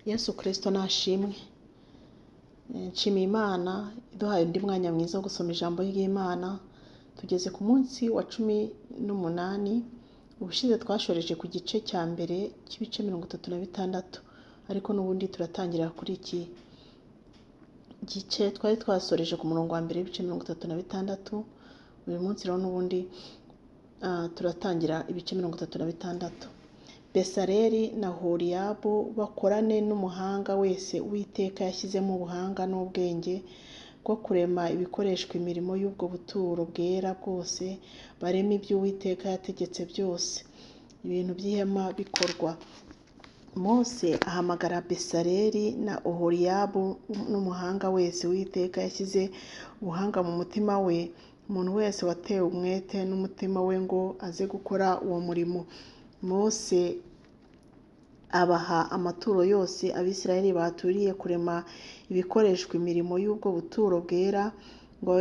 Yesu Kristo nashimwe. Nshimiye Imana iduhaye undi mwanya mwiza wo gusoma ijambo ry'Imana. Tugeze ku munsi wa 18. Ubushize twashoreje ku gice cya mbere cy'ibice 36, ariko n'ubundi turatangira kuri iki gice twari twasoreje ku murongo wa mbere w'ibice 36. Uyu munsi rero n'ubundi turatangira ibice 36. Besareli na Horiyabu bakorane n'umuhanga wese Uwiteka yashyizemo ubuhanga n'ubwenge bwo kurema ibikoreshwa imirimo y'ubwo buturo bwera bwose, barema ibyo Uwiteka yategetse byose. Ibintu by'ihema bikorwa. Mose ahamagara Besareli na Oholiyabu n'umuhanga wese Uwiteka yashyize ubuhanga mu mutima we, umuntu wese watewe umwete n'umutima we ngo aze gukora uwo murimo. Mose abaha amaturo yose Abisirayeli baturiye kurema ibikoreshwa imirimo y'ubwo buturo bwera ngo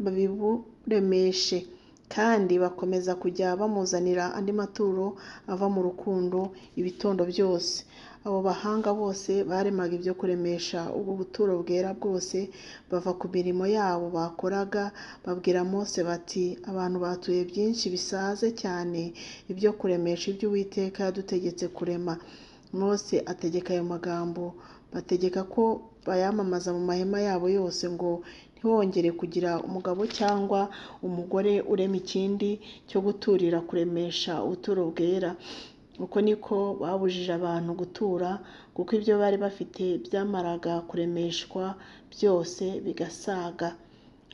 babiburemeshe, kandi bakomeza kujya bamuzanira andi maturo ava mu rukundo ibitondo byose. Abo bahanga bose baremaga ibyo kuremesha ubwo buturo bwera bwose bava ku mirimo yabo bakoraga, babwira Mose bati, abantu batuye byinshi bisaze cyane ibyo kuremesha ibyo Uwiteka yadutegetse kurema. Mose ategeka ayo magambo, bategeka ko bayamamaza mu mahema yabo yose, ngo ntihongere kugira umugabo cyangwa umugore urema ikindi cyo guturira kuremesha ubuturo bwera. Uko niko babujije abantu gutura, kuko ibyo bari bafite byamaraga kuremeshwa byose bigasaga.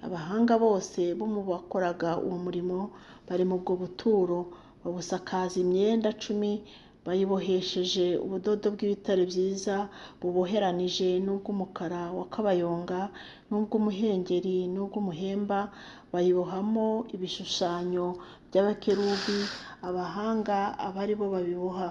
Abahanga bose bo mu bakoraga uwo murimo bari mu bwo buturo babusakaza imyenda 10, bayibohesheje ubudodo bw'ibitare byiza buboheranije n'ubw'umukara wa kabayonga n'ubw'umuhengeri n'ubw'umuhemba, bayibohamo ibishushanyo by'abakerubi. Abahanga aba ari bo babiboha.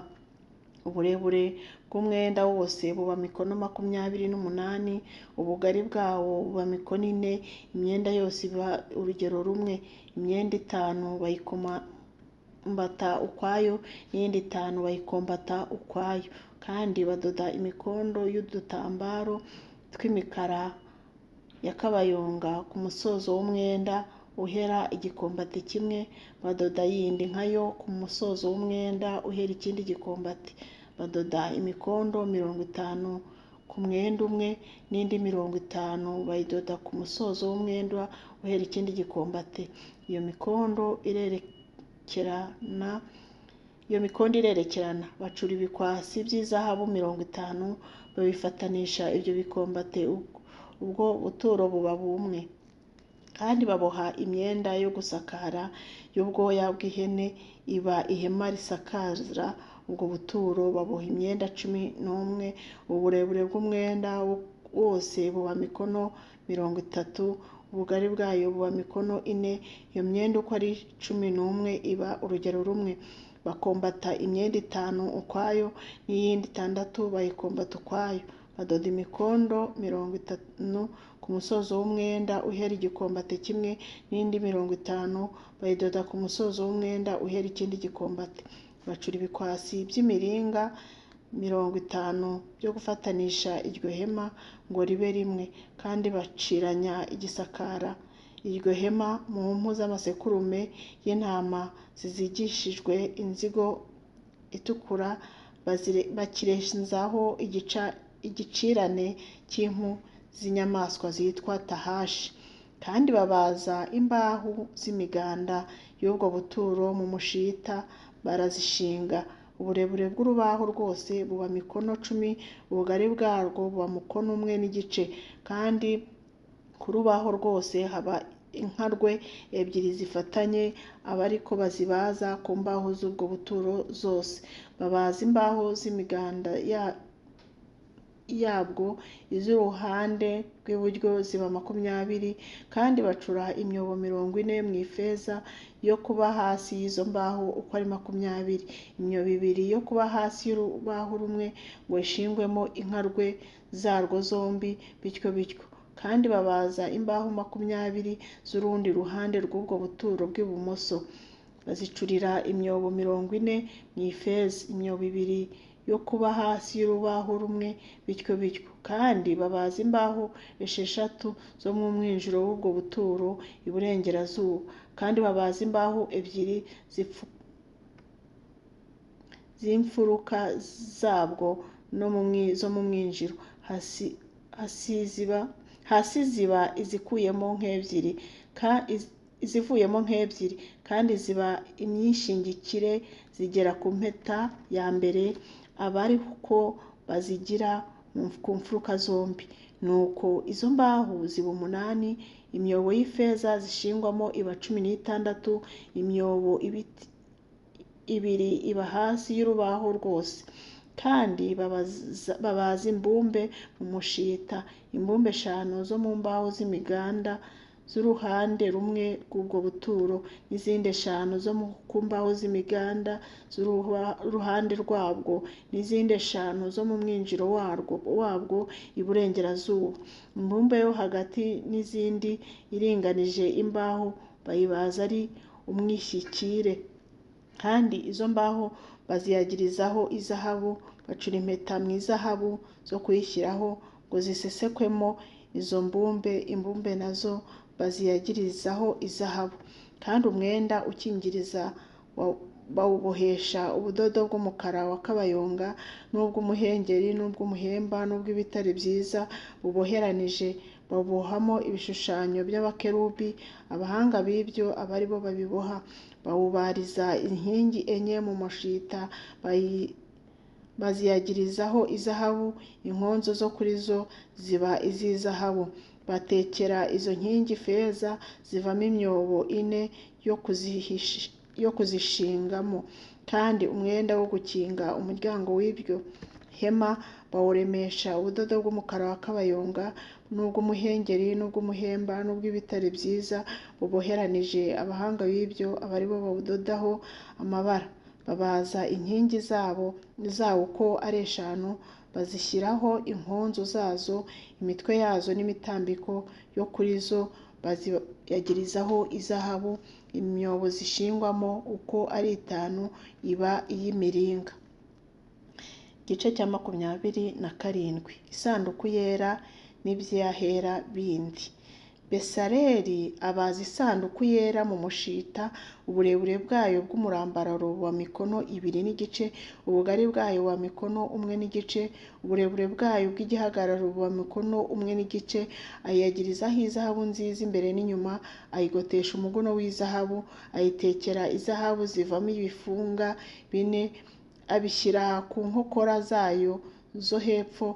Uburebure bw'umwenda wose buba mikono 28, ubugari bwawo buba mikono 4, imyenda yose iba urugero rumwe. Imyenda 5 bayikombata ukwayo, n'iyindi 5 bayikombata ukwayo. Kandi badoda imikondo y'udutambaro tw'imikara ya kabayonga ku musozo w'umwenda uhera igikombati kimwe, badoda yindi nkayo ku musozo w'umwenda uhera ikindi gikombati. Badoda imikondo 50 ku mwenda umwe, n'indi 50 bayidoda ku musozo w'umwenda uhera ikindi gikombati. Iyo mikondo irerekerana. Bacura ibikwasi by'izahabu 50, babifatanisha ibyo bikombate, ubwo buturo buba bumwe. Kandi baboha imyenda yo gusakara y'ubwoya bw'ihene, iba ihema risakara ubwo buturo. Baboha imyenda 11, uburebure bw'umwenda wose buba mikono 30, ubugari bwayo buba mikono 4. Iyo myenda uko ari 11 iba urugero rumwe. Bakombata imyenda 5 ukwayo, n'iyindi 6 bayikombata ukwayo. Badoda imikondo 50 ku musozo w'umwenda uhera igikombate kimwe, n'indi 50 bayidoda ku musozo w'umwenda uhera ikindi gikombate. Bacura ibikwasi by'imiringa 50 byo gufatanisha iryo hema ngo ribe rimwe. Kandi baciranya igisakara iryo hema mu mpu z'amasekurume y'intama zizigishijwe inzigo itukura, bakirenzaho igicirane cy'impu z'inyamaswa zitwa tahashi. Kandi babaza imbaho z'imiganda y'ubwo buturo mu mushita, barazishinga. Uburebure bw'urubaho rwose buba mikono 10, ubugari bwarwo buba mukono 1 n'igice. Kandi ku rubaho rwose haba inkarwe 2 zifatanye, aba ariko bazibaza ku mbaho z'ubwo buturo zose. Babaza imbaho z'imiganda yabwo, iz'uruhande rw'iburyo ziba 20. Kandi bacura imyobo 40 mu ifeza yo kuba hasi y'izo mbaho uko ari 20, imyobo 2 yo kuba hasi y'urubaho rumwe ngo ishingwemo inkarwe zarwo zombi, bityo bityo. Kandi babaza imbaho 20 z'urundi ruhande rw'ubwo buturo bw'ibumoso. Bazicurira imyobo 40 mu ifeza, imyobo 2 yo kuba hasi y'urubaho rumwe bityo bityo. Kandi babaza imbaho 6 zo mu mwinjiro w'ubwo buturo iburengerazuba, kandi babaza imbaho 2 z'imfuruka zabwo zo mu mwinjiro. Hasi ziba izivuyemo nk'ebyiri, kandi ziba imyishingikire zigera ku mpeta ya mbere, aba ari ko bazigira ku mfuruka zombi. Nuko izo mbaho ziba 8, imyobo y'ifeza zishingwamo iba 16, imyobo 2 iba hasi y'urubaho rwose. Kandi babaza imbumbe mu mushita, imbumbe 5 zo mu mbaho z'imiganda z'uruhande rumwe rw'ubwo buturo, n'izindi 5 zo ku mbaho z'imiganda z'uruhande rwabwo, n'izindi 5 zo mu mwinjiro wabwo iburengerazuba. Imbumbe yo hagati n'izindi iringanije imbaho bayibaza ari umwishyikire, kandi izo mbaho baziyagirizaho izahabu, bacura impeta mu izahabu zo kuyishyiraho ngo zisesekwemo izo imbumbe nazo baziyagirizaho izahabu. Kandi umwenda ukingiriza bawubohesha ubudodo bw'umukara wa kabayonga, n'ubw'umuhengeri, n'ubw'umuhemba, n'ubw'ibitare byiza buboheranije. Babohamo ibishushanyo by'abakerubi. Abahanga b'ibyo aba ari bo babiboha. Bawubariza inkingi 4 mu mushita, baziyagirizaho izahabu. Inkonzo zo kuri zo ziba iz'izahabu. Batekera izo nkingi feza, zivamo imyobo 4 yo kuzishingamo. Kandi umwenda wo gukinga umuryango w'ibyo hema bawuremesha ubudodo bw'umukara wa kabayonga, n'ubw'umuhengeri, n'ubw'umuhemba, n'ubw'ibitare byiza buboheranije. Abahanga b'ibyo aba ari bo bawudodaho amabara. Babaza inkingi zawo uko ari 5, bazishyiraho inkonzo zazo, imitwe yazo n'imitambiko yo kuri zo baziyagirizaho izahabu. Imyobo zishingwamo uko ari 5 iba iy'imiringa. Igice cya 27. Isanduku yera n'ibyahera bindi. Besaleli abaza isanduku yera mu mushita. Uburebure bwayo bw'umurambararo wa mikono 2 n'igice, ubugari bwayo wa mikono 1 n'igice, uburebure bwayo bw'igihagararo wa mikono 1 n'igice. Ayiyagirizaho izahabu nziza imbere n'inyuma, ayigotesha umuguno w'izahabu, ayitekera izahabu zivamo ibifunga 4, abishyira ku nkokora zayo zo hepfo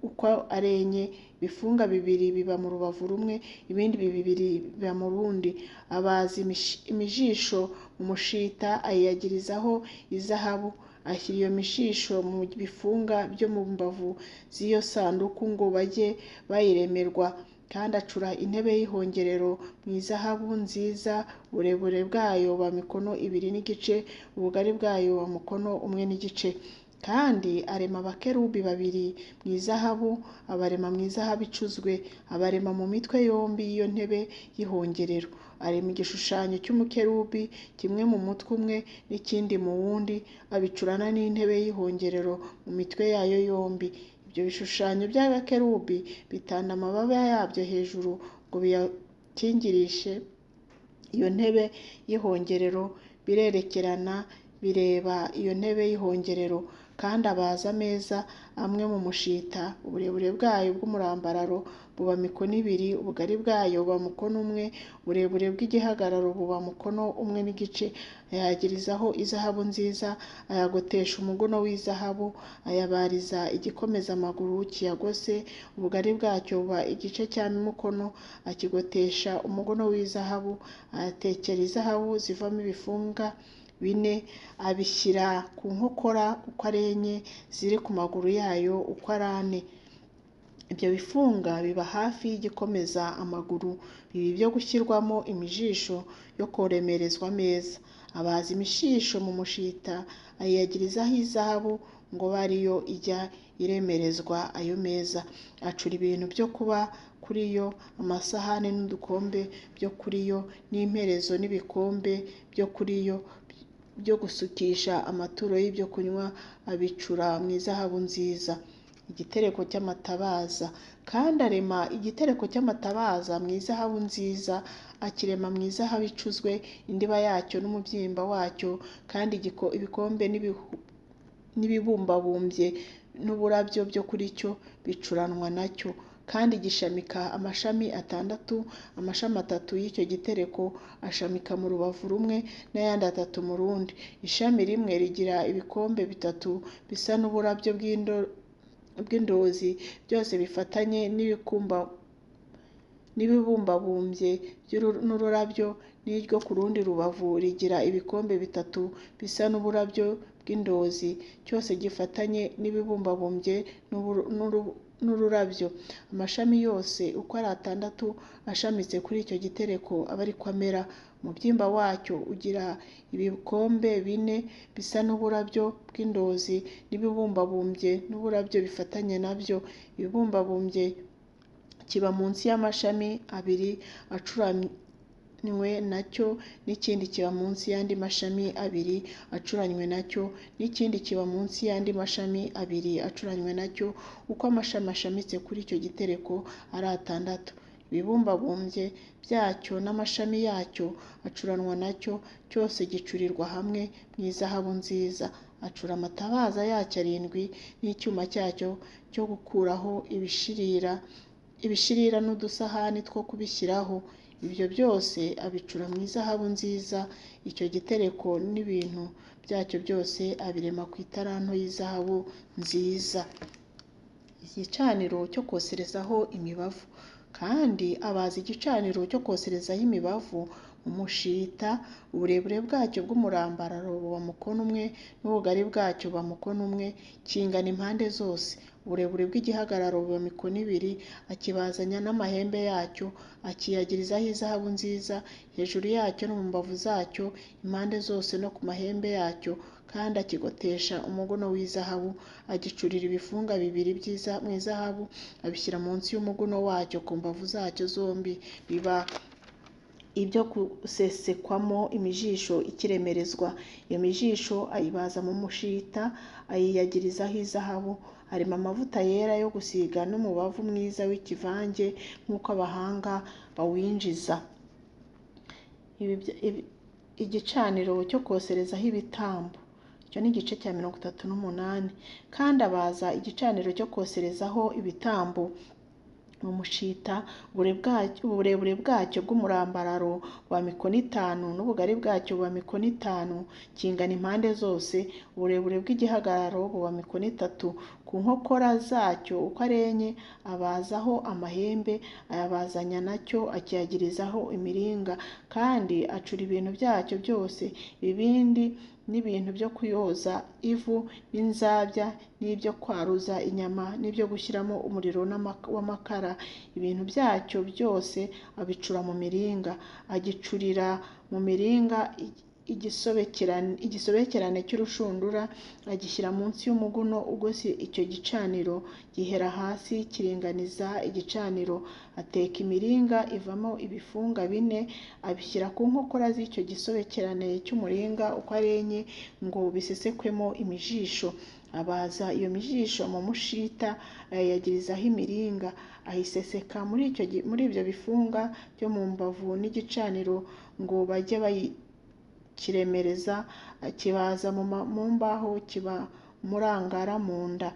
uko ari 4. Ibifunga 2 biba mu rubavu rumwe, ibindi 2 biba mu rundi. Abaza imijisho mu mushita, ayiyagirizaho izahabu, ashyira iyo mijisho mu bifunga byo mu mbavu z'iyo sanduku ngo bajye bayiremerwa. Kandi acura intebe y'ihongerero mu izahabu nziza. Uburebure bwayo wa mikono 2 n'igice, ubugari bwayo wa mukono 1 n'igice. Kandi arema abakerubi 2 mu izahabu, abarema mu izahabu icuzwe, abarema mu mitwe yombi y'iyo ntebe y'ihongerero. Arema igishushanyo cy'umukerubi, kimwe mu mutwe umwe n'ikindi mu wundi, abicurana n'intebe y'ihongerero mu mitwe yayo yombi. Ibyo bishushanyo by'abakerubi bitanda amababa yabyo hejuru ngo biyakingirishe iyo ntebe y'ihongerero, birerekerana bireba iyo ntebe y'ihongerero. Kandi abaza ameza amwe mu mushita. Uburebure bwayo bw'umurambararo buba mikono 2, ubugari bwayo buba mukono 1, uburebure bw'igihagararo buba mukono 1 n'igice. Ayagirizaho izahabu nziza, ayagotesha umuguno w'izahabu, ayabariza igikomeza amaguru kiyagose. Ubugari bwacyo buba igice cya mukono, akigotesha umuguno w'izahabu, ayatekera izahabu zivamo ibifunga 4, abishyira ku nkokora uko ari 4 ziri ku maguru yayo uko ari 4. Ibyo bifunga biba hafi y'igikomeza amaguru, biba ibyo gushyirwamo imijisho yo koremerezwa ameza. Abaza imishisho mu mushita, ayiyagirizaho izahabu ngo bariyo ijya iremerezwa ayo meza. Acura ibintu byo kuba kuri yo, amasahani n'udukombe byo kuri yo, n'imperezo n'ibikombe byo kuri yo, byo gusukisha amaturo y'ibyo kunywa abicura mu izahabu nziza. Igitereko cy'amatabaza. Kandi arema igitereko cy'amatabaza mu izahabu nziza, akirema mu izahabu icuzwe, indiba yacyo n'umubyimba wacyo, kandi ibikombe n'ibibumbabumbye n'uburabyo byo kuri cyo bicuranwa nacyo. Kandi gishamika amashami atandatu, amashami atatu y'icyo gitereko ashamika mu rubavu rumwe n'ayandi atatu mu rundi. Ishami rimwe rigira ibikombe bitatu bisa n'uburabyo bw'indozi, byose bifatanye n'ibibumbabumbye n'ururabyo, n'iryo ku rundi rubavu rigira ibikombe bitatu bisa n'uburabyo bw'indozi, cyose gifatanye n'ibibumbabumbye n'ururabyo. Amashami yose uko ari atandatu ashamitse kuri icyo gitereko aba ariko amera. Umubyimba wacyo ugira ibikombe bine bisa n'uburabyo bw'indozi, n'ibibumbabumbye n'uburabyo bifatanye nabyo. Ibibumbabumbye kiba munsi y'amashami abiri acuranywe nacyo, n'ikindi kiba munsi y'andi mashami abiri acuranywe nacyo, n'ikindi kiba munsi y'andi mashami abiri acuranywe nacyo, uko amashami ashamitse kuri icyo gitereko ari atandatu. Ibibumbabumbye byacyo n'amashami yacyo acuranwa nacyo, cyose gicurirwa hamwe mu izahabu nziza. Acura amatabaza yacyo arindwi n'icyuma cyacyo cyo gukuraho ibishirira n'udusahani two kubishyiraho. Ibyo byose abicura mu izahabu nziza. Icyo gitereko n'ibintu byacyo byose abirema ku italanto y'izahabu nziza. Igicaniro cyo koserezaho imibavu. Kandi abaza igicaniro cyo koserezaho imibavu mu mushita. Uburebure bwacyo bw'umurambararo buba mukono umwe, n'ubugari bwacyo buba mukono umwe, kingana impande zose. Uburebure bw'igihagararo buba mikono ibiri. Akibazanya n'amahembe yacyo, akiyagirizaho izahabu nziza hejuru yacyo no mu mbavu zacyo impande zose no ku mahembe yacyo, kandi akigotesha umuguno w'izahabu. Agicurira ibifunga bibiri mu izahabu, abishyira munsi y'umuguno wacyo ku mbavu zacyo zombi, biba ibyo gusesekwamo imijisho ikiremerezwa. Iyo mijisho ayibaza mu mushita, ayiyagirizaho izahabu. Harimo amavuta yera yo gusiga n'umubavu mwiza w'ikivange nk'uko abahanga bawinjiza. Igicaniro cyo koserezaho ibitambo. Icyo ni igice cya 38. Kandi abaza igicaniro cyo koserezaho ibitambo mu mushita. Uburebure bwacyo bw'umurambararo wa mikono 5, n'ubugari bwacyo buba mikono 5, kingana impande zose. Uburebure bw'igihagararo buba mikono 3. Ku nkokora zacyo uko ari enye abazaho amahembe, ayabazanya nacyo, akiyagirizaho imiringa. Kandi acura ibintu byacyo byose, ibibindi n'ibintu byo kuyoza ivu n'inzabya, n'ibyo kwaruza inyama, n'ibyo gushyiramo umuriro w'amakara. Ibintu byacyo byose abicura mu miringa. Agicurira mu miringa igisobekerane cy'urushundura, agishyira munsi y'umuguno ugose icyo gicaniro, gihera hasi kiringaniza igicaniro. Ateka imiringa ivamo ibifunga 4, abishyira ku nkokora z'icyo gisobekerane cy'umuringa uko ari enye, ngo bisesekwemo imijisho. Abaza iyo mijisho mu mushita, ayayagirizaho imiringa, ayiseseka muri ibyo bifunga byo mu mbavu n'igicaniro, ngo bajye kiremereza. Akibaza mu mbaho, kiba umurangara mu nda.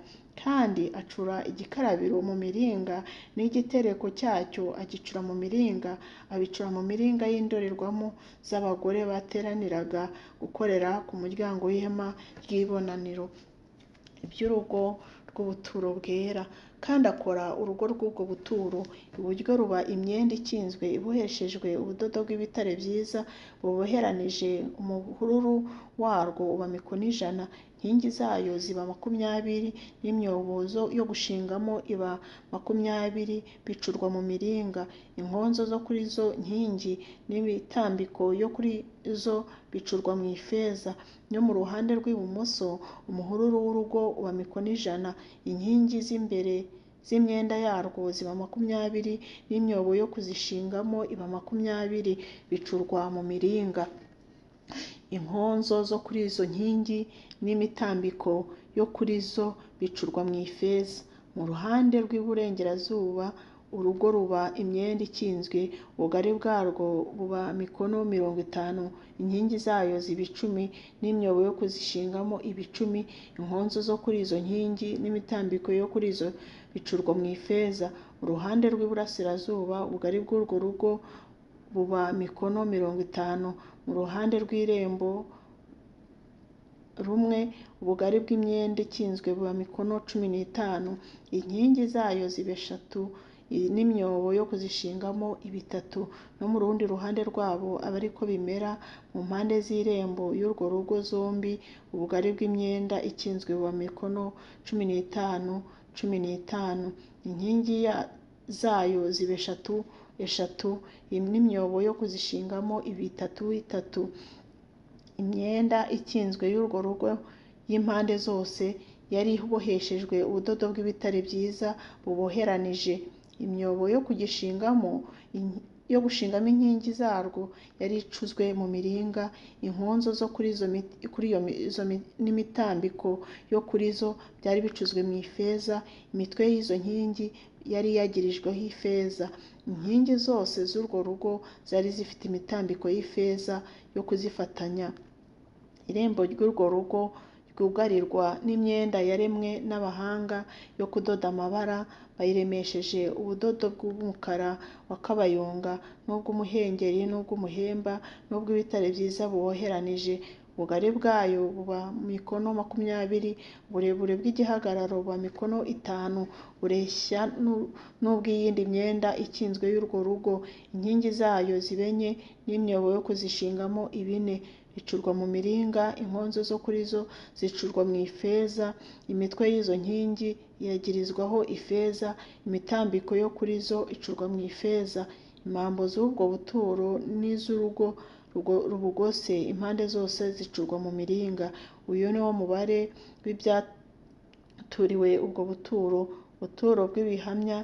Kandi acura igikarabiro mu miringa, n'igitereko cyacyo agicura mu miringa. Abicura mu miringa y'indorerwamo z'abagore bateraniraga gukorera ku muryango w'ihema ry'ibonaniro. Iby'urugo rw'ubuturo bwera. Kandi akora urugo rw'ubwo buturo. Iburyo ruba imyenda ikinzwe iboheshejwe ubudodo bw'ibitare byiza buboheranije. Umuhururu warwo uba mikono 100. Inkingi zayo ziba 20, n'imyobo yo gushingamo iba 20, bicurwa mu miringa. Inkonzo zo kuri zo nkingi n'imitambiko yo kuri zo bicurwa mu ifeza. No mu ruhande rw'ibumoso umuhururu w'urugo uba mikono 100. Inkingi z'imbere z'imyenda yarwo ziba 20, n'imyobo yo kuzishingamo iba 20, bicurwa mu miringa. inkonzo zo kuri izo nkingi n'imitambiko yo kuri zo bicurwa mu ifeza. Mu ruhande rw'iburengerazuba urugo ruba imyenda ikinzwe, ubugari bwarwo buba mikono 50, inkingi zayo ziba 10 n'imyobo yo kuzishingamo iba 10. Inkonzo zo kuri izo nkingi n'imitambiko yo kuri zo bicurwa mu ifeza. Mu ruhande rw'iburasirazuba ubugari bw'urwo rugo buba mikono 50. Mu ruhande rw'irembo rumwe ubugari bw'imyenda ikinzwe buba mikono 15, inkingi zayo ziba 3 n'imyobo yo kuzishingamo iba 3. No mu rundi ruhande rwabo aba ariko bimera mu mpande z'irembo y'urwo rugo zombi, ubugari bw'imyenda ikinzwe buba mikono 15, inkingi zayo ziba 3 n'imyobo yo kuzishingamo iba 3. Imyenda ikinzwe y'urwo rugo y'impande zose yari iboheshejwe ubudodo bw'ibitare byiza buboheranije. Imyobo yo gushingamo inkingi zarwo yari icuzwe mu miringa. Inkonzo zo kuri izo n'imitambiko yo kuri zo byari bicuzwe mu ifeza. Imitwe y'izo nkingi yari yagirijweho ifeza. Inkingi zose z'urwo rugo zari zifite imitambiko y'ifeza yo kuzifatanya. Irembo ry'urwo rugo ryugarirwa n'imyenda yaremwe n'abahanga yo kudoda amabara, bayiremesheje ubudodo bw'umukara wa kabayonga n'ubw'umuhengeri n'ubw'umuhemba n'ubw'ibitare byiza buboheranije. Ubugari bwayo buba mikono 20, uburebure bw'igihagararo buba mikono 5, bureshya n'ubw'iyindi myenda ikinzwe y'urwo rugo. Inkingi zayo zibenye n'imyobo yo kuzishingamo 4, bicurwa mu miringa. Inkonzo zo kuri zo zicurwa mu ifeza. Imitwe y'izo nkingi yagirizwaho ifeza, imitambiko yo kuri zo icurwa mu ifeza. Impambo z'ubwo buturo n'iz'urugo rubugose impande zose zicurwa mu miringa. Uyu ni wo mubare w'ibyaturiwe ubwo buturo bw'ibihamya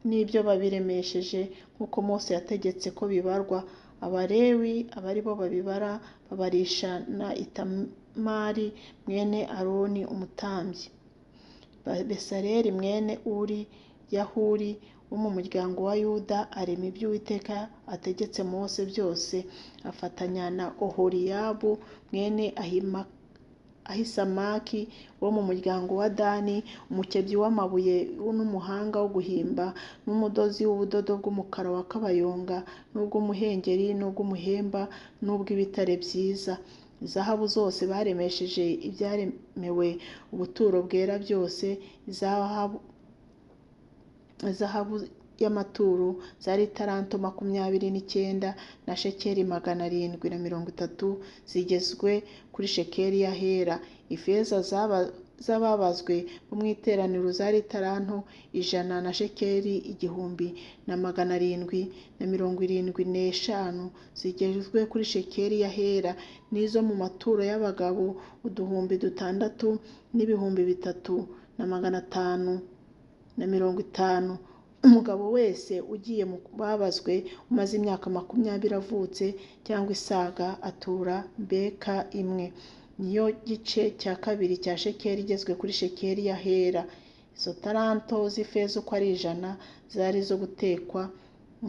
n'ibyo babiremesheje nk'uko Mose yategetse ko bibarwa. Abalewi aba ari bo babibara, babarisha na Itamari mwene Aroni umutambyi. Besaleli mwene Uri Yahuri wo mu muryango wa Yuda arema ibyo Uwiteka ategetse Mose byose, afatanya na Oholiyabu mwene Ahisamaki wo mu muryango wa Dani, umukebyi w'amabuye n'umuhanga wo guhimba n'umudozi w'ubudodo bw'umukara wa kabayonga n'ubw'umuhengeri n'ubw'umuhemba n'ubw'ibitare byiza. Izahabu zose baremesheje ibyaremewe ubuturo bwera byose. Izahabu y'amaturo zari italanto 29 na shekeli 730 zigezwe kuri shekeli y'ahera. Ifeza z'ababazwe bo mu iteraniro zari italanto 100 na shekeli 1775 zigezwe kuri shekeli y'ahera. N'izo mu maturo y'abagabo 6,000 n'ibihumbi 3,550. Umugabo wese ugiye mu babazwe umaze imyaka 20 avutse cyangwa isaga atura beka imwe, niyo gice cya kabiri cya shekeli igezwe kuri shekeli y'ahera. Izo talanto z'ifeza uko ari 100 zari zo gutekwa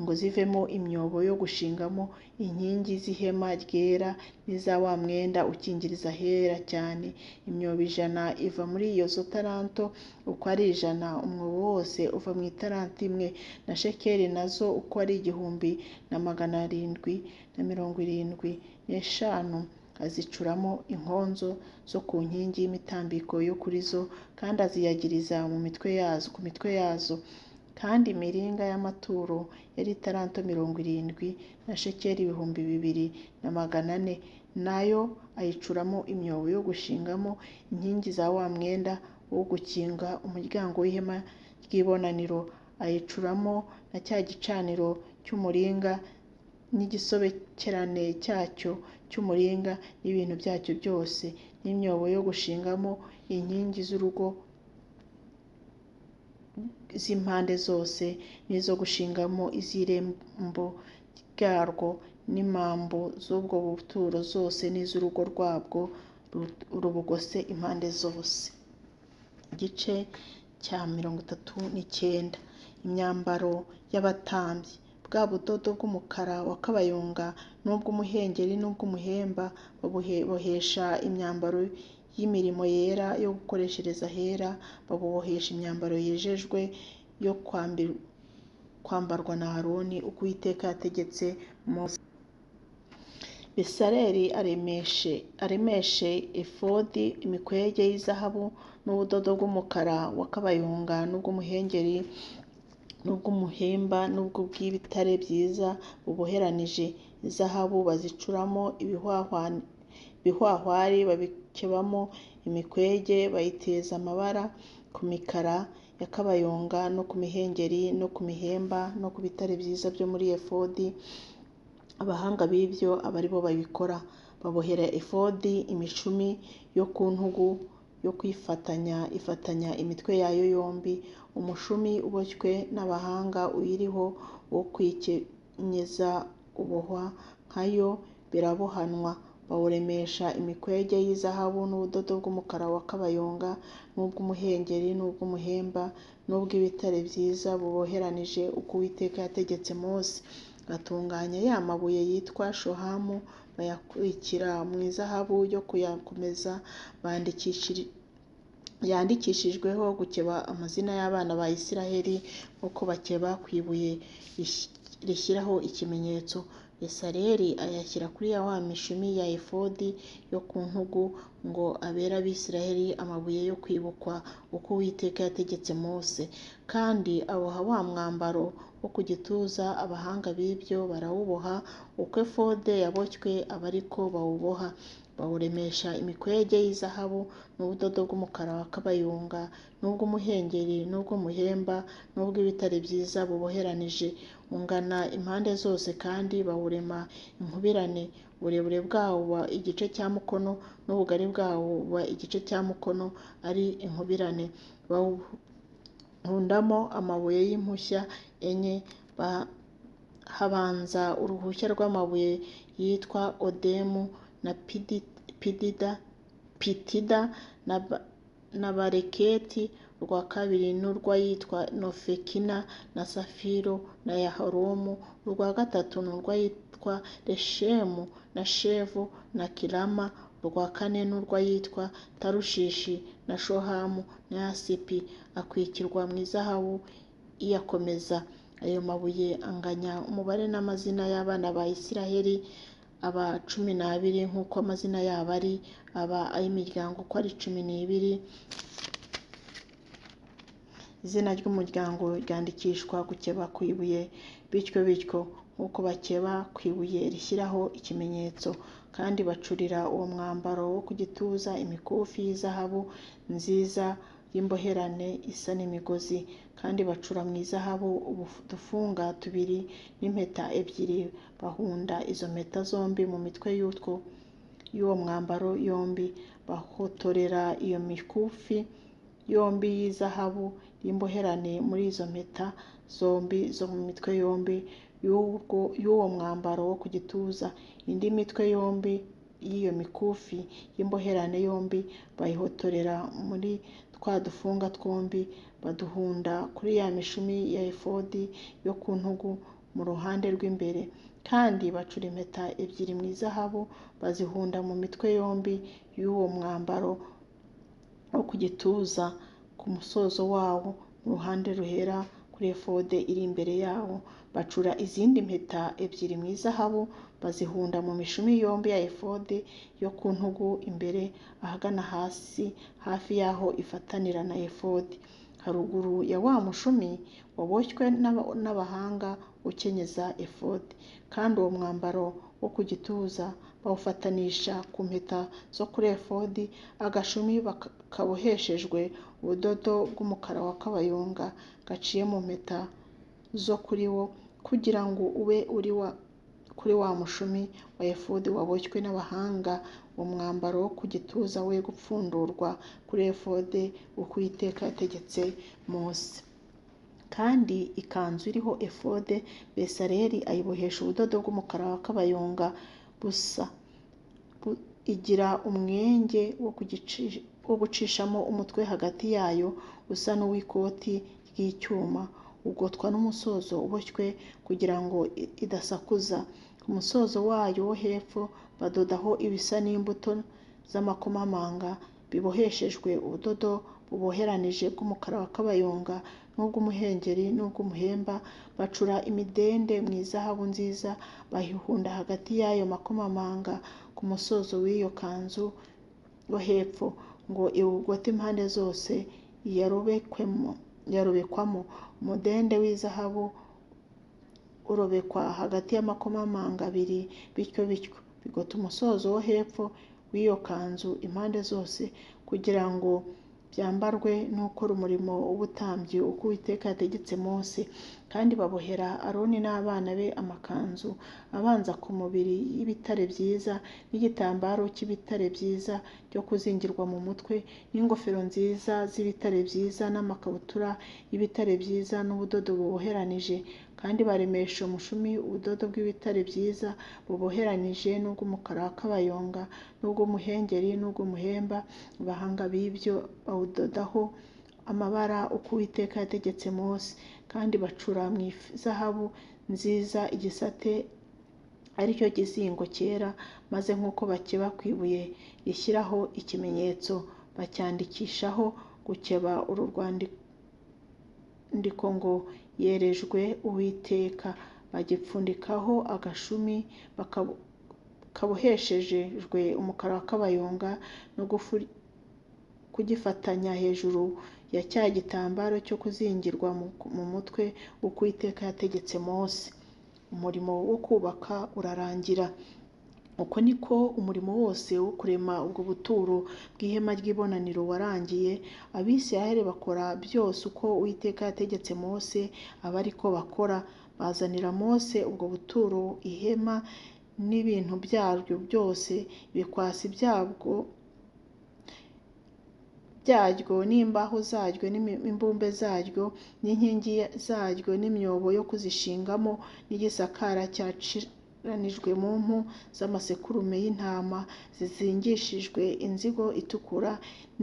ngo zivemo imyobo yo gushingamo inkingi z'ihema ryera n'iza wa mwenda ukingiriza ahera cyane. Imyobo 100 iva muri iyo zo talanto uko ari 100, umwobo wose uva mu italanto imwe, na shekeli nazo uko ari 1,775 azicuramo inkonzo zo ku nkingi y'imitambiko yo kuri zo, kandi aziyagiriza ku mitwe yazo. Kandi imiringa y'amaturo yari italanto 70 na shekeli 2,400, nayo ayicuramo imyobo yo gushingamo inkingi za wa mwenda wo gukinga umuryango w'ihema ry'ibonaniro. Ayicuramo na cya gicaniro cy'umuringa n'igisobekerane cyacyo cy'umuringa n'ibintu byacyo byose, n'imyobo yo gushingamo inkingi z'urugo z'impande zose, n'izo gushingamo iz'irembo ryarwo n'impambo z'ubwo buturo zose n'iz'urugo rwabwo rubugose impande zose. Igice cya 39. Imyambaro y'abatambyi. Bwa budodo bw'umukara wa kabayonga n'ubw'umuhengeri n'ubw'umuhemba babubohesha imyambaro y'imirimo yera yo gukoreshereza ahera, babubohesha imyambaro yejejwe yo kwambarwa na Aroni uko Uwiteka yategetse Mose. Besaleli aremeshe efodi imikwege y'izahabu n'ubudodo bw'umukara wa kabayonga n'ubw'umuhengeri n'ubw'umuhemba n'ubw'ibitare byiza buboheranije izahabu, bazicuramo ibihwahwari, babikebamo imikwege, bayiteza amabara ku mikara ya kabayonga no ku mihengeri no ku mihemba no ku bitare byiza byo muri efodi. Abahanga b'ibyo aba ari bo babikora. Babohera efodi imishumi yo ku ntugu yo ifatanya imitwe yayo yombi. Umushumi uboshywe n'abahanga uyiriho wo kwikenyeza ubohwa nkayo birabohanwa. Bawuremesha imikwege y'izahabu n'ubudodo bw'umukara wa kabayonga n'ubw'umuhengeri n'ubw'umuhemba n'ubw'ibitare byiza buboheranije uko Uwiteka yategetse Mose. Batunganya ya mabuye yitwa shohamu, bayakurikira mu izahabu yo kuyakomeza, yandikishijweho gukeba amazina y'abana ba Isiraheli nk'uko bakeba ku ibuye rishyiraho ikimenyetso. Besaleli ayashyira kuri ya mishumi ya efodi yo ku ntugu ngo abere Abisiraheli amabuye yo kwibukwa uko Uwiteka yategetse Mose. Kandi aboha wa mwambaro wo ku gituza. Abahanga b'ibyo barawuboha uko efode yaboshywe aba ariko bawuboha. Bawuremesha imikwege y'izahabu n'ubudodo bw'umukara wa kabayonga n'ubw'umuhengeri n'ubw'umuhemba n'ubw'ibitare byiza buboheranije ungana impande zose, kandi bawurema inkubirane. Uburebure bwawo buba igice cya mukono n'ubugari bwawo buba igice cya mukono ari inkubirane. Bawuhundamo amabuye y'impushya enye. Habanza uruhushya rw'amabuye yitwa odemu na pitida na bareketi. Urwa kabiri n'urw'ayitwa nofekina na safiro na yahoromu. Urwa gatatu n'urw'ayitwa reshemu na shevu na kirama. Urwa kane n'urw'ayitwa tarushishi na shohamu na yasipi, akwikirwa mu izahabu iyakomeza. Ayo mabuye anganya umubare n'amazina y'abana ba Isiraheli aba 12 nk'uko amazina yabo ari, aba ay'imiryango uko ari 12. Izina ry'umuryango ryandikishwa gukeba ku ibuye bityo nk'uko bakeba ku ibuye rishyiraho ikimenyetso. Kandi bacurira uwo mwambaro wo ku gituza imikufi y'izahabu nziza y'imboherane isa n'imigozi. Kandi bacura mu izahabu udufunga 2 n'impeta 2. Bahunda izo mpeta zombi mu mitwe y'uwo mwambaro yombi. Bahotorera iyo mikufi yombi y'izahabu y'imboherane muri izo mpeta zombi zo mu mitwe yombi y'uwo mwambaro wo ku gituza. Indi mitwe yombi y'iyo mikufi y'imboherane yombi bayihotorera muri twa dufunga twombi. Baduhunda kuri ya mishumi ya efodi yo ku ntugu mu ruhande rw'imbere. Kandi bacura impeta 2 mu izahabu, bazihunda mu mitwe yombi y'uwo mwambaro wo ku gituza ku musozo wawo mu ruhande ruhera kuri efode iri imbere yawo. Bacura izindi mpeta 2 mu izahabu, bazihunda mu mishumi yombi ya efode yo ku ntugu imbere ahagana hasi hafi y'aho ifatanira na efodi, haruguru ya wa mushumi waboshywe n'abahanga ukenyeza efodi. Kandi uwo mwambaro wo ku gituza bawufatanisha ku mpeta zo kuri efodi. Agashumi kaboheshejwe ubudodo bw'umukara wa kabayonga gaciye mu mpeta zo kuri wo, kugira ngo ube uri kuri wa mushumi wa efodi waboshywe n'abahanga. Uwo mwambaro wo ku gituza we gupfundurwa kuri efode uko Uwiteka yategetse Mose. kandi ikanzu iriho efode Besaleli ayibohesha ubudodo bw'umukara wa kabayonga busa igira umwenge wo gucishamo umutwe hagati yayo usa n'uw'ikoti ry'icyuma, ugotwa n'umusozo uboshywe kugira ngo idasakuza. Ku musozo wayo wo hepfo badodaho ibisa n'imbuto z'amakomamanga biboheshejwe ubudodo buboheranije bw'umukara wa kabayonga n'ubw'umuhengeri n'ubw'umuhemba. Bacura imidende mu izahabu nziza bayihunda hagati y'ayo makomamanga ku musozo w'iyo kanzu wo hepfo ngo iwugote impande zose yarobekwamo. Umudende w'izahabu urobekwa hagati y'amakomamanga abiri bityo bigota umusozo wo hepfo w'iyo kanzu impande zose kugira ngo byambarwe n'ukora umurimo w'ubutambyi uko Uwiteka yategetse Mose. Kandi babohera Aroni n'abana be amakanzu abanza ku mubiri y'ibitare byiza n'igitambaro cy'ibitare byiza byo kuzingirwa mu mutwe n'ingofero nziza z'ibitare byiza n'amakabutura y'ibitare byiza n'ubudodo buboheranije. Kandi baremesha umushumi ubudodo bw'ibitare byiza buboheranije n'ubw'umukara wa kabayonga n'ubw'umuhengeri n'ubw'umuhemba. Abahanga b'ibyo bawudodaho amabara uko Uwiteka yategetse Mose. Kandi bacura mu izahabu nziza igisate ari cyo kizingo cyera, maze nk'uko bakeba ku ibuye rishyiraho ikimenyetso bacyandikishaho gukeba uru rwandiko ngo yerejwe Uwiteka. Bagipfundikaho agashumi kaboheshejwe umukara wa kabayonga no kugifatanya hejuru ya cya gitambaro cyo kuzingirwa mu mutwe uko Uwiteka yategetse Mose. Umurimo wo kubaka urarangira. Uko niko umurimo wose wo kurema ubwo buturo bw'ihema ry'ibonaniro warangiye. Abisiraheli bakora byose uko Uwiteka yategetse Mose, aba ariko bakora. Bazanira Mose ubwo buturo, ihema n'ibintu byaryo byose, ibikwasi byaryo n'imbaho zaryo n'imbumbe zaryo n'inkingi zaryo n'imyobo yo kuzishingamo n'igisakara cyaciranijwe mu mpu z'amasekurume y'intama zizingishijwe inzigo itukura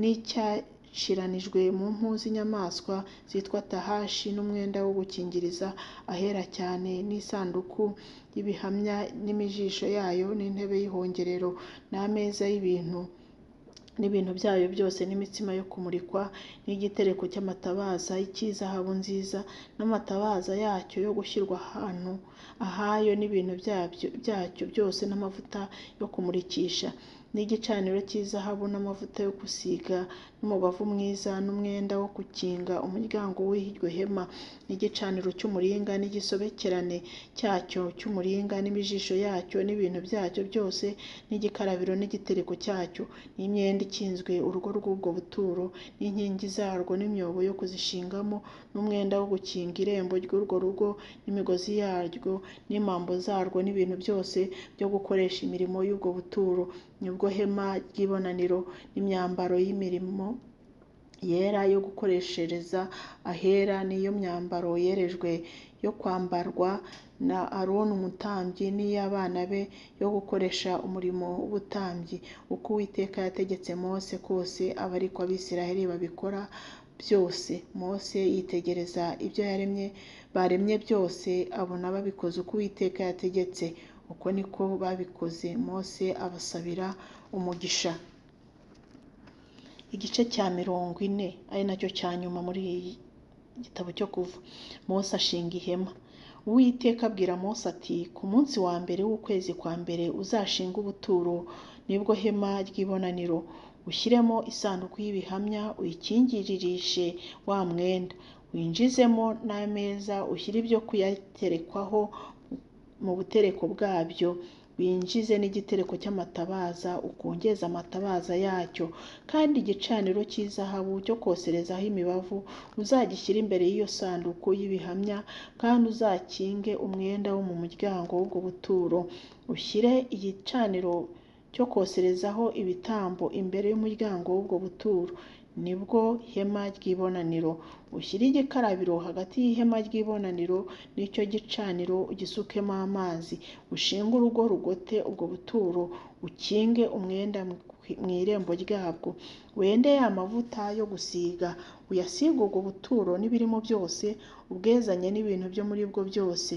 n'icyaciranijwe mu mpu z'inyamaswa zitwa tahashi n'umwenda wo gukingiriza ahera cyane n'isanduku y'ibihamya n'imijisho yayo n'intebe y'ihongerero n'ameza n'ibintu byayo byose n'imitsima yo kumurikwa n'igitereko cy'amatabaza cy'izahabu nziza n'amatabaza yacyo yo gushyirwa ahantu ahayo n'ibintu byacyo byose n'amavuta yo kumurikisha n'igicaniro cy'izahabu n'amavuta yo gusiga n'umubavu mwiza n'umwenda wo gukinga umuryango w'iryo hema n'igicaniro cy'umuringa n'igisobekerane cyacyo cy'umuringa n'imijisho yacyo n'ibintu byacyo byose n'igikarabiro n'igitereko cyacyo n'imyenda ikinzwe urugo rw'ubwo buturo n'inkingi zarwo n'imyobo yo kuzishingamo n'umwenda wo gukinga irembo ry'urwo rugo n'imigozi yaryo n'impambo zarwo n'ibintu byose byo gukoresha imirimo y'ubwo buturo nibwo hema ry'ibonaniro n'imyambaro y'imirimo yera yo gukoreshereza ahera n'iyo myambaro yerejwe yo kwambarwa na Aroni umutambyi n'iy'abana be yo gukoresha umurimo w'ubutambyi uko Uwiteka yategetse Mose kose aba ariko Abisiraheli babikora byose. Mose yitegereza ibyo baremye byose abona babikoze uko Uwiteka yategetse. Uko niko babikoze. Mose abasabira umugisha. Igice cya 40 ari nacyo cya nyuma muri igitabo cyo Kuva. Mose ashinga ihema. Uwiteka abwira Mose ati, ku munsi wa mbere w'ukwezi kwa mbere uzashinga ubuturo, nibwo hema ry'ibonaniro, ushyiremo isanduku y'ibihamya, uyikingiririshe wa mwenda, winjizemo n'ameza, ushyire ibyo kuyaterekwaho mu butereko bwabyo, winjize n'igitereko cy'amatabaza, ukongeze amatabaza yacyo. Kandi igicaniro cy'izahabu cyo koserezaho imibavu uzagishyira imbere y'iyo sanduku y'ibihamya, kandi uzakinge umwenda wo mu muryango w'ubwo buturo. Ushyire igicaniro cyo koserezaho ibitambo imbere y'umuryango w'ubwo buturo. nibwo ihema ry'ibonaniro. Ushyire igikarabiro hagati y'ihema ry'ibonaniro n'icyo gicaniro, ugisukemo amazi, ushinge urugo rugote ubwo buturo, ukinge umwenda mu irembo ryabwo, wende ya mavuta yo gusiga, uyasige ubwo buturo n'ibirimo byose, ubwezanye n'ibintu byo muri bwo byose,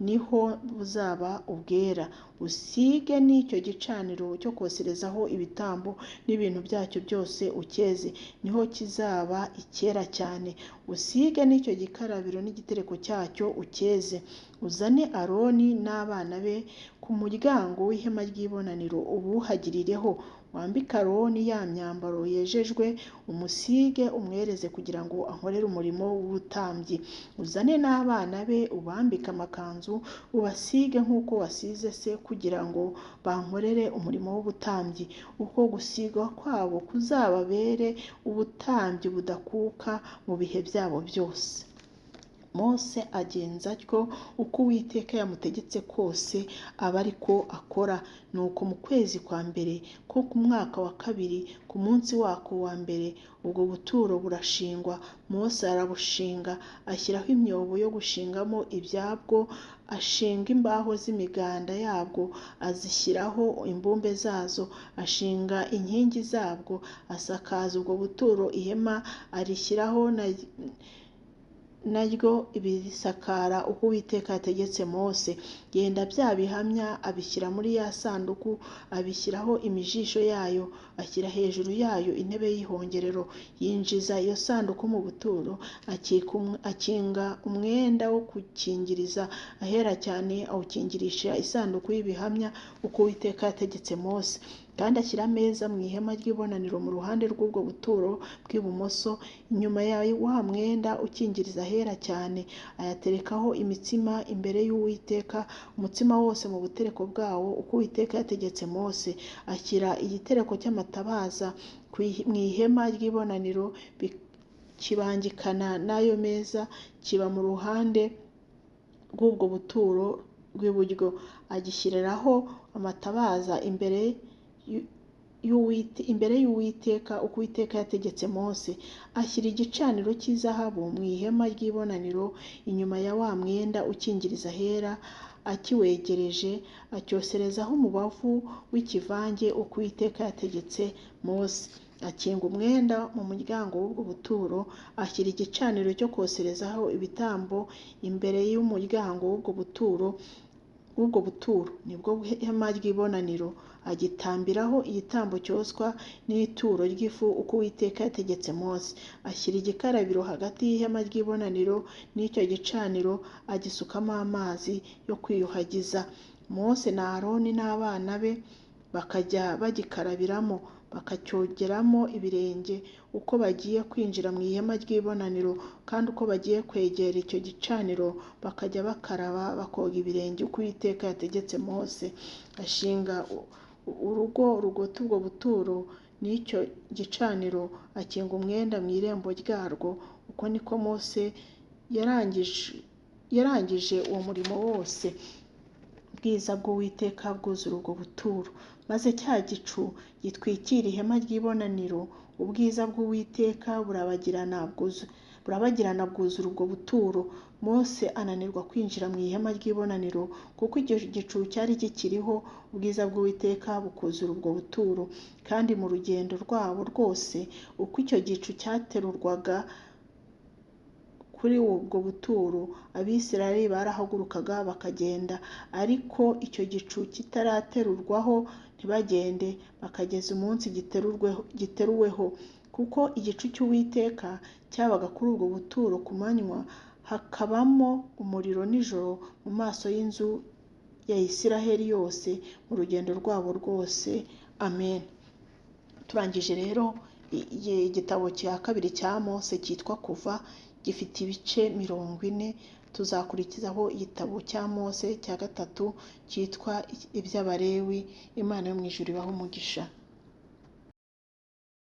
niho buzaba ubwera. Usige n'icyo gicaniro cyo koserezaho ibitambo n'ibintu byacyo byose ucyeze, niho kizaba icyera cyane. Usige n'icyo gikarabiro n'igitereko cyacyo ucyeze. Uzane Aroni n'abana be ku muryango w'ihema ry'ibonaniro, ubuhagirireho. Wambike Aroni ya myambaro yejejwe, umusige umwereze kugira ngo ankorere umurimo w'ubutambyi. Uzane n'abana be ubambike amakanzu, ubasige nk'uko wasize se, kugira ngo bankorere umurimo w'ubutambyi. Uko gusigwa kwabo kuzababere ubutambyi budakuka mu bihe byabo byose. Mose agenza atyo, uko Uwiteka yamutegetse kose aba ariko akora. Nuko mu kwezi kwa mbere ko ku mwaka wa kabiri, ku munsi wako wa mbere, ubwo buturo burashingwa. Mose arabushinga, ashyiraho imyobo yo gushingamo ibyabwo, ashinga imbaho z'imiganda yabwo, azishyiraho imbumbe zazo, ashinga inkingi zabwo, asakaza ubwo buturo. Ihema arishyiraho naryo ibirisakara uko Uwiteka yategetse Mose. Yenda bya bihamya abishyira muri ya sanduku, abishyiraho imijisho yayo, ashyira hejuru yayo intebe y'ihongerero. Yinjiza iyo sanduku mu buturo, akinga umwenda wo gukingiriza ahera cyane, awukingirisha isanduku y'ibihamya uko Uwiteka yategetse Mose. Kandi ashyira ameza mu ihema ry'ibonaniro mu ruhande rw'ubwo buturo bw'ibumoso, inyuma ya wa mwenda ukingiriza ahera cyane. Ayaterekaho imitsima imbere y'Uwiteka, umutsima wose mu butereko bwawo uko Uwiteka yategetse Mose. Ashyira igitereko cy'amatabaza mu ihema ry'ibonaniro, kibangikana n'ayo meza, kiba mu ruhande rw'ubwo buturo rw'iburyo. Agishyiriraho amatabaza imbere y'Uwiteka uko Uwiteka yategetse Mose. Ashyira igicaniro cy'izahabu mu ihema ry'ibonaniro inyuma ya wa mwenda ukingiriza ahera, akiwegereje, acyoserezaho umubavu w'ikivange uko Uwiteka yategetse Mose. Akinga umwenda mu muryango w'ubwo buturo, ashyira igicaniro cyo koserezaho ibitambo imbere y'umuryango w'ubwo buturo nibwo ihema ry'ibonaniro. Agitambiraho igitambo cyoswa n'ituro ry'ifu uko Uwiteka yategetse Mose. Ashyira igikarabiro hagati y'ihema ry'ibonaniro n'icyo gicaniro, agisukamo amazi yo kwiyuhagiza. Mose na Aroni n'abana be bakajya bagikarabiramo, bakacyogeramo ibirenge uko bagiye kwinjira mu ihema ry'ibonaniro, kandi uko bagiye kwegera icyo gicaniro bakajya bakaraba bakoga ibirenge uko Uwiteka yategetse Mose. Ashinga urugo rugota ubwo buturo n'icyo gicaniro, akinga umwenda mu irembo ryarwo. Uko niko Mose yarangije uwo murimo wose. Ubwiza bw'Uwiteka bwuzura ubwo buturo, maze cya gicu gitwikira ihema ry'ibonaniro. Ubwiza bw'Uwiteka burabagirana bwuzura ubwo buturo. Mose ananirwa kwinjira mu ihema ry'ibonaniro kuko icyo gicu cyari kikiriho. Ubwiza bw'Uwiteka bukuzura ubwo buturo. Kandi mu rugendo rwabo rwose, uko icyo gicu cyaterurwaga kuri ubwo buturo, Abisirayeli barahagurukaga bakagenda, ariko icyo gicu kitaraterurwaho ntibagende bakageza umunsi giteruweho, kuko igicu cy'Uwiteka cyabaga kuri ubwo buturo ku manywa, hakabamo umuriro nijoro mu maso y'inzu ya Isiraheli yose mu rugendo rwabo rwose. Amen. Turangije rero igitabo cya kabiri cya Mose cyitwa Kuva, gifite ibice 40. Tuzakurikizaho igitabo cya Mose cya gatatu cyitwa iby'Abalewi. Imana yo mu ijuru ibahe umugisha.